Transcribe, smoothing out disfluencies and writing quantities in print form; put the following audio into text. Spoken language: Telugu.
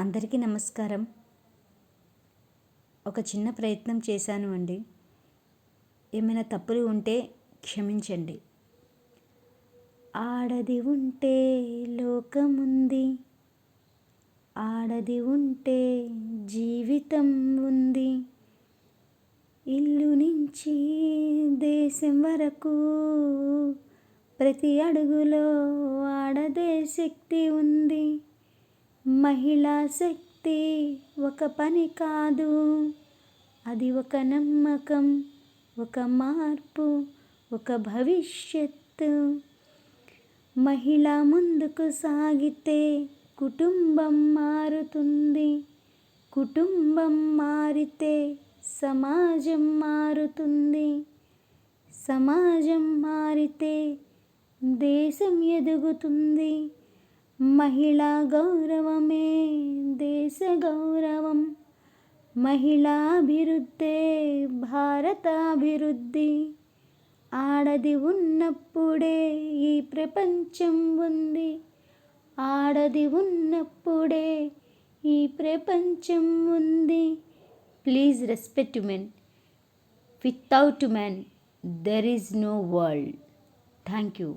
అందరికీ నమస్కారం. ఒక చిన్న ప్రయత్నం చేశాను అండి. ఏమైనా తప్పులు ఉంటే క్షమించండి. ఆడది ఉంటే లోకముంది, ఆడది ఉంటే జీవితం ఉంది. ఇల్లు నుంచి దేశం వరకు ప్రతి అడుగులో ఆడదే శక్తి ఉంది. మహిళా శక్తి ఒక పని కాదు, అది ఒక నమ్మకం, ఒక మార్పు, ఒక భవిష్యత్తు. మహిళ ముందుకు సాగితే కుటుంబం మారుతుంది, కుటుంబం మారితే సమాజం మారుతుంది, సమాజం మారితే దేశం ఎదుగుతుంది. మహిళా గౌరవమే దేశ గౌరవం, మహిళా అభివృద్ధే భారతాభివృద్ధి. ఆడది ఉన్నప్పుడే ఈ ప్రపంచం ఉంది, ఆడది ఉన్నప్పుడే ఈ ప్రపంచం ఉంది. Please respect men. Without men there is no world. Thank you.